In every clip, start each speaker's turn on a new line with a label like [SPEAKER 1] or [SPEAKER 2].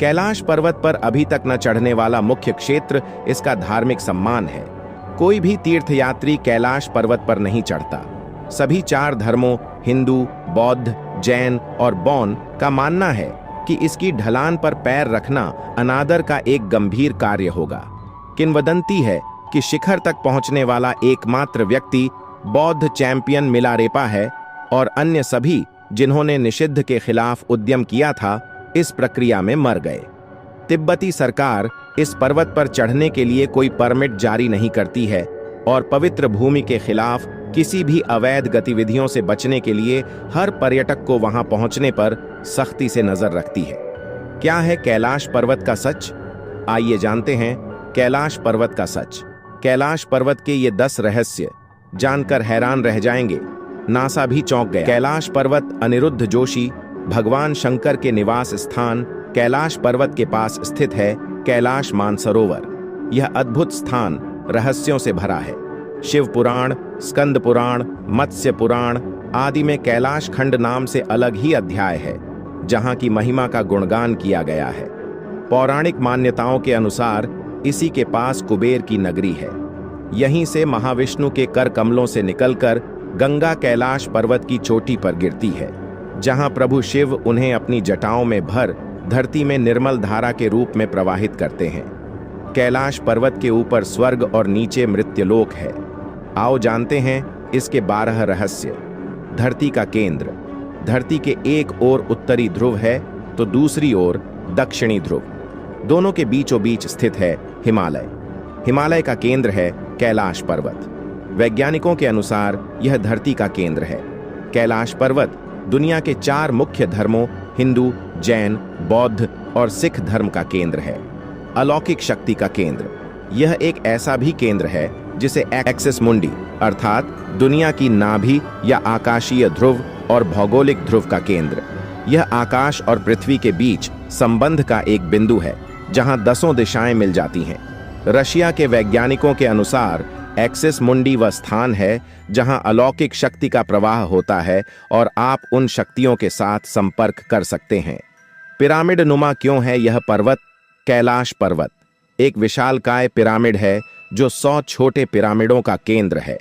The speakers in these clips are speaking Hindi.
[SPEAKER 1] कैलाश पर्वत पर अभी तक न चढ़ने वाला मुख्य क्षेत्र इसका धार्मिक सम्मान है। कोई भी तीर्थयात्री कैलाश पर्वत पर नहीं चढ़ता। सभी 4 धर्मों हिंदू, बौद्ध, जैन और बौन का मानना है कि इसकी ढलान पर पैर रखना अनादर का एक गंभीर कार्य होगा। किंवदंती है कि शिखर तक पहुंचने वाला एकमात्र व्यक्ति बौद्ध चैंपियन मिलारेपा है और अन्य सभी जिन्होंने निषिद्ध के खिलाफ उद्यम किया था इस प्रक्रिया में मर गए। तिब्बती सरकार इस पर्वत पर चढ़ने के लिए कोई परमिट जारी नहीं करती है और पवित्र भूमि के खिलाफ किसी भी अवैध गतिविधियों से बचने के लिए हर पर्यटक को वहां पहुंचने पर सख्ती से नजर रखती है। क्या है कैलाश पर्वत का सच? आइए जानते हैं कैलाश पर्वत का सच। कैलाश पर्वत के ये 10 रहस्य जानकर हैरान रह जाएंगे। नासा भी चौंक गया। कैलाश पर्वत अनिरुद्ध जोशी भगवान शंकर के निवास स्थान कैलाश पर्वत के पास स्थित है कैलाश मानसरोवर। यह अद्भुत स्थान रहस्यों से भरा है। शिव पुराण, स्कंद पुराण, मत्स्य पुराण आदि में कैलाश खंड नाम से अलग ही अध्याय है जहां की महिमा का गुणगान किया गया है। पौराणिक मान्यताओं के अनुसार इसी के पास कुबेर की नगरी है। यहीं से महाविष्णु के कर कमलों से निकलकर गंगा कैलाश पर्वत की चोटी पर गिरती है, जहां प्रभु शिव उन्हें अपनी जटाओं में भर धरती में निर्मल धारा के रूप में प्रवाहित करते हैं। कैलाश पर्वत के ऊपर स्वर्ग और नीचे मृत्युलोक है। आओ जानते हैं इसके 12 रहस्य। धरती का केंद्र। धरती के एक ओर उत्तरी ध्रुव है तो दूसरी ओर दक्षिणी ध्रुव। दोनों के बीचों बीच स्थित है हिमालय। हिमालय का केंद्र है कैलाश पर्वत। वैज्ञानिकों के अनुसार यह धरती का केंद्र है। कैलाश पर्वत दुनिया के 4 मुख्य धर्मों हिंदू, जैन, बौद्ध और सिख धर्म का केंद्र है। अलौकिक शक्ति का केंद्र। यह एक ऐसा भी केंद्र है जिसे एक्सिस मुंडी अर्थात दुनिया की नाभि या आकाशीय ध्रुव और भौगोलिक ध्रुव का केंद्र। यह आकाश और पृथ्वी के बीच संबंध का एक बिंदु है जहां 10 दिशाएं मिल जाती हैं। रशिया के वैज्ञानिकों के अनुसार एक्सिस मुंडी वह स्थान है जहां अलौकिक शक्ति का प्रवाह होता है और आप उन शक्तियों के साथ संपर्क कर सकते हैं। पिरामिड नुमा क्यों है यह पर्वत? कैलाश पर्वत एक विशालकाय पिरामिड है जो 100 छोटे पिरामिडों का केंद्र है।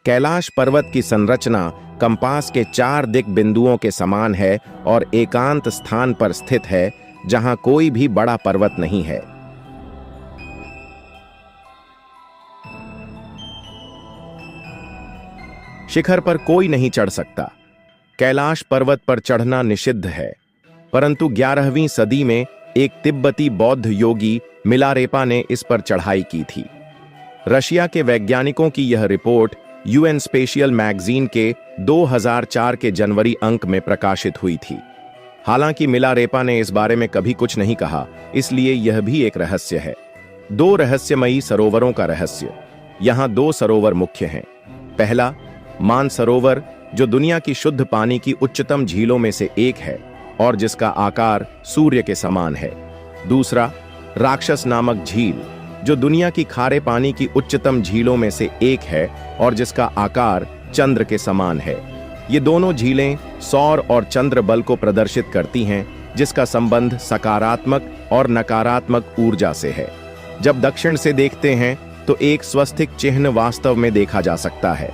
[SPEAKER 1] कैलाश पर्वत की संरचना कंपास के 4 दिक बिंदुओं के समान है और एकांत स्थान पर स्थित है जहां कोई भी बड़ा पर्वत नहीं है। शिखर पर कोई नहीं चढ़ सकता। कैलाश पर्वत पर चढ़ना निषिद्ध है, परंतु 11वीं सदी में एक तिब्बती बौद्ध योगी मिलारेपा ने इस पर चढ़ाई की थी। रशिया के वैज्ञानिकों की यह रिपोर्ट यूएन स्पेशियल मैगजीन के 2004 के जनवरी अंक में प्रकाशित हुई थी। हालांकि मिलारेपा ने इस बारे में कभी कुछ नहीं कहा, इसलिए यह भी एक रहस्य है। 2 रहस्यमयी सरोवरों का रहस्य। यहां 2 सरोवर मुख्य हैं। पहला मानसरोवर जो दुनिया की शुद्ध पानी की उच्चतम झीलों में से एक है और जिसका आकार सूर्य के समान है। दूसरा राक्षस नामक झील जो दुनिया की खारे पानी की उच्चतम झीलों में से एक है और जिसका आकार चंद्र के समान है। ये दोनों झीलें सौर और चंद्र बल को प्रदर्शित करती हैं, जिसका संबंध सकारात्मक और नकारात्मक ऊर्जा से है। जब दक्षिण से देखते हैं तो एक स्वस्तिक चिन्ह वास्तव में देखा जा सकता है।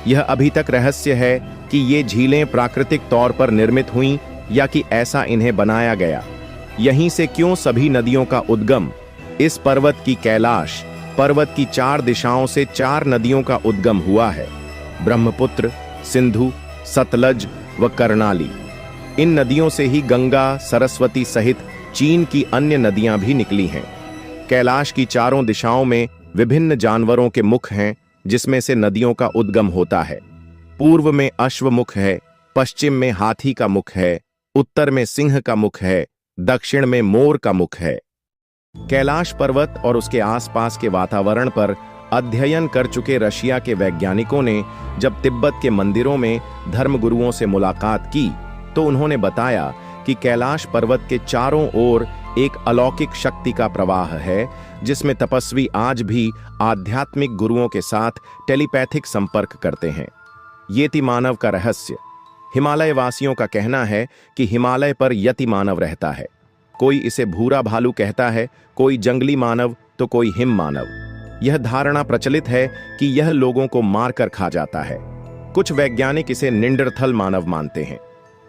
[SPEAKER 1] यह अभी तक रहस्य है कि ये झीलें प्राकृतिक तौर पर निर्मित हुईं या कि ऐसा इन्हें बनाया गया। यहीं से क्यों सभी नदियों का उद्गम? इस पर्वत की कैलाश पर्वत की 4 दिशाओं से 4 नदियों का उद्गम हुआ है। ब्रह्मपुत्र, सिंधु, सतलज व कर्णाली। इन नदियों से ही गंगा, सरस्वती सहित चीन की अन्य नदियां भी निकली हैं। कैलाश की 4 दिशाओं में विभिन्न जानवरों के मुख हैं जिसमें से नदियों का उद्गम होता है। पूर्व में अश्व मुख है, पश्चिम में हाथी का मुख है, उत्तर में सिंह का मुख है, दक्षिण में मोर का मुख है। कैलाश पर्वत और उसके आसपास के वातावरण पर अध्ययन कर चुके रशिया के वैज्ञानिकों ने जब तिब्बत के मंदिरों में धर्मगुरुओं से मुलाकात की तो उन्होंने बताया कि कैलाश पर्वत के चारों ओर एक अलौकिक शक्ति का प्रवाह है जिसमें तपस्वी आज भी आध्यात्मिक गुरुओं के साथ टेलीपैथिक संपर्क करते हैं। यति मानव का रहस्य। हिमालय वासियों का कहना है कि हिमालय पर यति मानव रहता है। कोई इसे भूरा भालू कहता है, कोई जंगली मानव तो कोई हिम मानव। यह धारणा प्रचलित है कि यह लोगों को मारकर खा जाता है। कुछ वैज्ञानिक इसे निंडरथल मानव मानते हैं।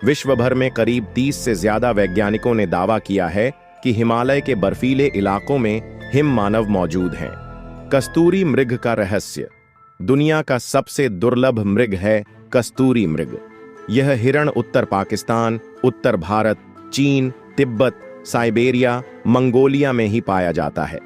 [SPEAKER 1] विश्व भर में करीब 30 से ज्यादा वैज्ञानिकों ने दावा किया है कि हिमालय के बर्फीले इलाकों में हिम मानव मौजूद हैं। कस्तूरी मृग का रहस्य। दुनिया का सबसे दुर्लभ मृग है कस्तूरी मृग। यह हिरण उत्तर पाकिस्तान, उत्तर भारत, चीन, तिब्बत, साइबेरिया, मंगोलिया में ही पाया जाता है।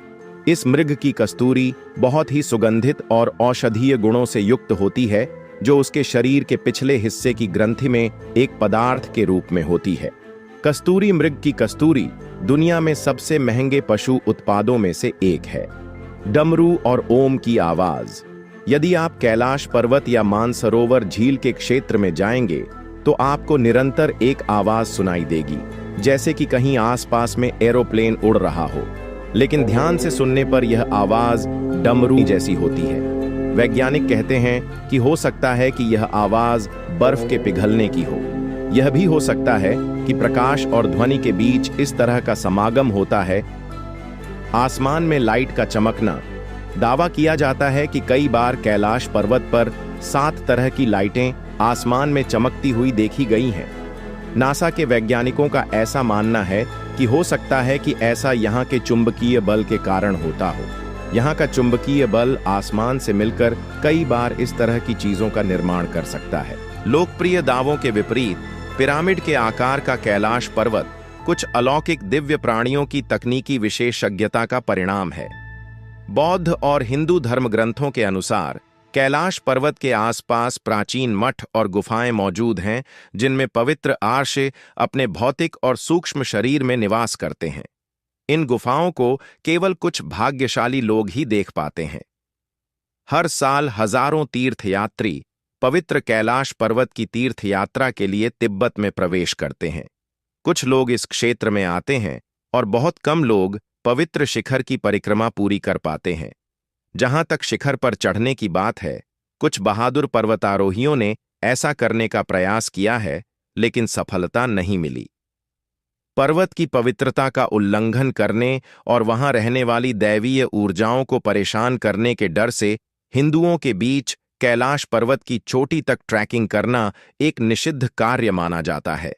[SPEAKER 1] इस मृग की कस्तूरी बहुत ही सुगंधित और औषधीय गुणों से युक्त होती है, जो उसके शरीर के पिछले हिस्से की ग्रंथि में एक पदार्थ के रूप में होती है। कस्तूरी मृग की कस्तूरी दुनिया में सबसे महंगे पशु उत्पादों में से एक है। डमरू और ओम की आवाज। यदि आप कैलाश पर्वत या मानसरोवर झील के क्षेत्र में जाएंगे तो आपको निरंतर एक आवाज सुनाई देगी, जैसे कि कहीं आसपास में एरोप्लेन उड़ रहा हो। लेकिन ध्यान से सुनने पर यह आवाज डमरू जैसी होती है। वैज्ञानिक कहते हैं कि हो सकता है कि यह आवाज बर्फ के पिघलने की हो। यह भी हो सकता है कि प्रकाश और ध्वनि के बीच इस तरह का समागम होता है। आसमान में लाइट का चमकना। दावा किया जाता है कि कई बार कैलाश पर्वत पर 7 तरह की लाइटें आसमान में चमकती हुई देखी गई हैं। नासा के वैज्ञानिकों का ऐसा मानना है कि हो सकता है कि ऐसा यहाँ के चुंबकीय बल के कारण होता हो। यहाँ का चुंबकीय बल आसमान से मिलकर कई बार इस तरह की चीजों का निर्माण कर सकता है। लोकप्रिय दावों के विपरीत पिरामिड के आकार का कैलाश पर्वत कुछ अलौकिक दिव्य प्राणियों की तकनीकी विशेषज्ञता का परिणाम है। बौद्ध और हिंदू धर्म ग्रंथों के अनुसार कैलाश पर्वत के आसपास प्राचीन मठ और गुफाएं मौजूद हैं, जिनमें पवित्र आर्षे अपने भौतिक और सूक्ष्म शरीर में निवास करते हैं। इन गुफाओं को केवल कुछ भाग्यशाली लोग ही देख पाते हैं। हर साल हजारों तीर्थयात्री पवित्र कैलाश पर्वत की तीर्थ यात्रा के लिए तिब्बत में प्रवेश करते हैं। कुछ लोग इस क्षेत्र में आते हैं और बहुत कम लोग पवित्र शिखर की परिक्रमा पूरी कर पाते हैं। जहां तक शिखर पर चढ़ने की बात है, कुछ बहादुर पर्वतारोहियों ने ऐसा करने का प्रयास किया है, लेकिन सफलता नहीं मिली। पर्वत की पवित्रता का उल्लंघन करने और वहां रहने वाली दैवीय ऊर्जाओं को परेशान करने के डर से हिंदुओं के बीच कैलाश पर्वत की चोटी तक ट्रैकिंग करना एक निषिद्ध कार्य माना जाता है।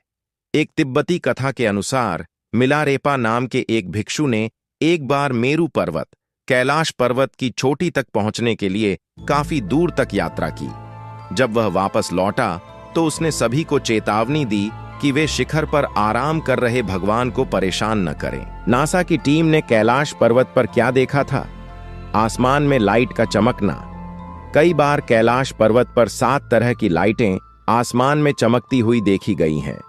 [SPEAKER 1] एक तिब्बती कथा के अनुसार मिलारेपा नाम के एक भिक्षु ने एक बार मेरू पर्वत कैलाश पर्वत की चोटी तक पहुंचने के लिए काफी दूर तक यात्रा की। जब वह वापस लौटा तो उसने सभी को चेतावनी दी कि वे शिखर पर आराम कर रहे भगवान को परेशान न करें। नासा की टीम ने कैलाश पर्वत पर क्या देखा था? आसमान में लाइट का चमकना। कई बार कैलाश पर्वत पर 7 तरह की लाइटें आसमान में चमकती हुई देखी गई हैं।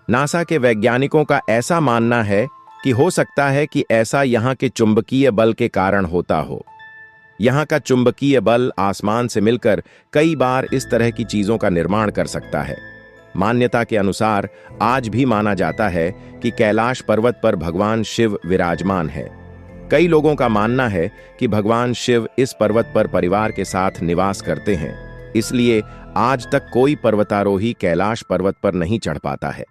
[SPEAKER 1] नासा के वैज्ञानिकों का ऐसा मानना है कि हो सकता है कि ऐसा यहाँ के चुंबकीय बल के कारण होता हो। यहाँ का चुंबकीय बल आसमान से मिलकर कई बार इस तरह की चीजों का निर्माण कर सकता है। मान्यता के अनुसार आज भी माना जाता है कि कैलाश पर्वत पर भगवान शिव विराजमान है। कई लोगों का मानना है कि भगवान शिव इस पर्वत पर परिवार के साथ निवास करते हैं, इसलिए आज तक कोई पर्वतारोही कैलाश पर्वत पर नहीं चढ़ पाता है।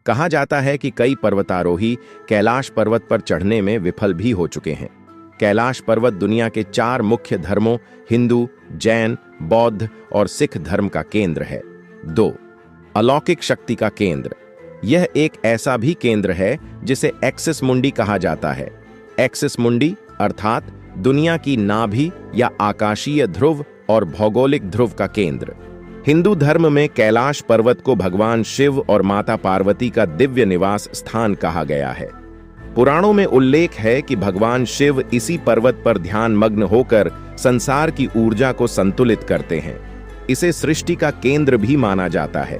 [SPEAKER 1] कहा जाता है कि कई पर्वतारोही कैलाश पर्वत पर चढ़ने में विफल भी हो चुके हैं। कैलाश पर्वत दुनिया के 4 मुख्य धर्मों हिंदू, जैन, बौद्ध और सिख धर्म का केंद्र है। 2. अलौकिक शक्ति का केंद्र। यह एक ऐसा भी केंद्र है जिसे एक्सिस मुंडी कहा जाता है। एक्सिस मुंडी अर्थात दुनिया की नाभि या आकाशीय ध्रुव और भौगोलिक ध्रुव का केंद्र। हिंदू धर्म में कैलाश पर्वत को भगवान शिव और माता पार्वती का दिव्य निवास स्थान कहा गया है। पुराणों में उल्लेख है कि भगवान शिव इसी पर्वत पर ध्यान मग्न होकर संसार की ऊर्जा को संतुलित करते हैं। इसे सृष्टि का केंद्र भी माना जाता है।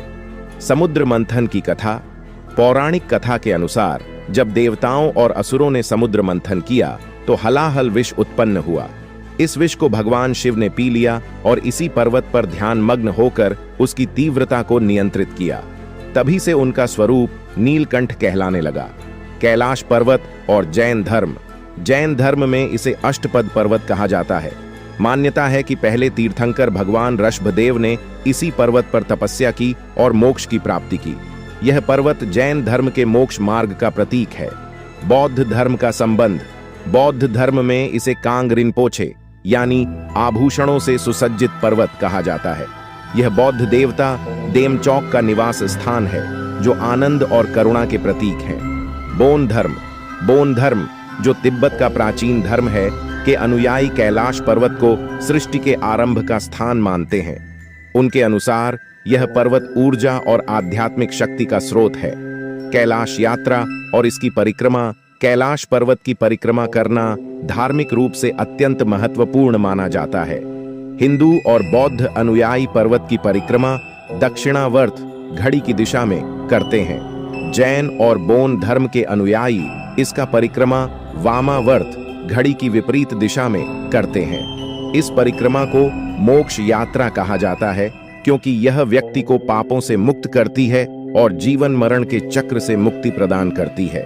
[SPEAKER 1] समुद्र मंथन की कथा। पौराणिक कथा के अनुसार जब देवताओं और असुरों ने समुद्र मंथन किया तो हलाहल विष उत्पन्न हुआ। इस विष को भगवान शिव ने पी लिया और इसी पर्वत पर ध्यान मग्न होकर उसकी तीव्रता को नियंत्रित किया। तभी से उनका स्वरूप नीलकंठ कहलाने लगा। कैलाश पर्वत और जैन धर्म में इसे अष्टपद पर्वत कहा जाता है। मान्यता है कि पहले तीर्थंकर भगवान ऋषभदेव ने इसी पर्वत पर तपस्या की और मोक्ष की प्राप्ति की। यह पर्वत जैन धर्म के मोक्ष मार्ग का प्रतीक है। बौद्ध धर्म का संबंध। बौद्ध धर्म में इसे कांग रिनपोछे यानी आभूषणों से सुसज्जित पर्वत कहा जाता है। यह बौद्ध देवता देमचौक का निवास स्थान है जो आनंद और करुणा के प्रतीक है। बोन धर्म। बोन धर्म जो तिब्बत का प्राचीन धर्म है के अनुयायी कैलाश पर्वत को सृष्टि के आरंभ का स्थान मानते हैं। उनके अनुसार यह पर्वत ऊर्जा और आध्यात्मिक शक्ति का स्रोत है। कैलाश यात्रा और इसकी परिक्रमा। कैलाश पर्वत की परिक्रमा करना धार्मिक रूप से अत्यंत महत्वपूर्ण माना जाता है। हिंदू और बौद्ध अनुयायी पर्वत की परिक्रमा दक्षिणावर्त घड़ी की दिशा में करते हैं। जैन और बोन धर्म के अनुयायी इसका परिक्रमा वामावर्त घड़ी की विपरीत दिशा में करते हैं। इस परिक्रमा को मोक्ष यात्रा कहा जाता है क्योंकि यह व्यक्ति को पापों से मुक्त करती है और जीवन मरण के चक्र से मुक्ति प्रदान करती है।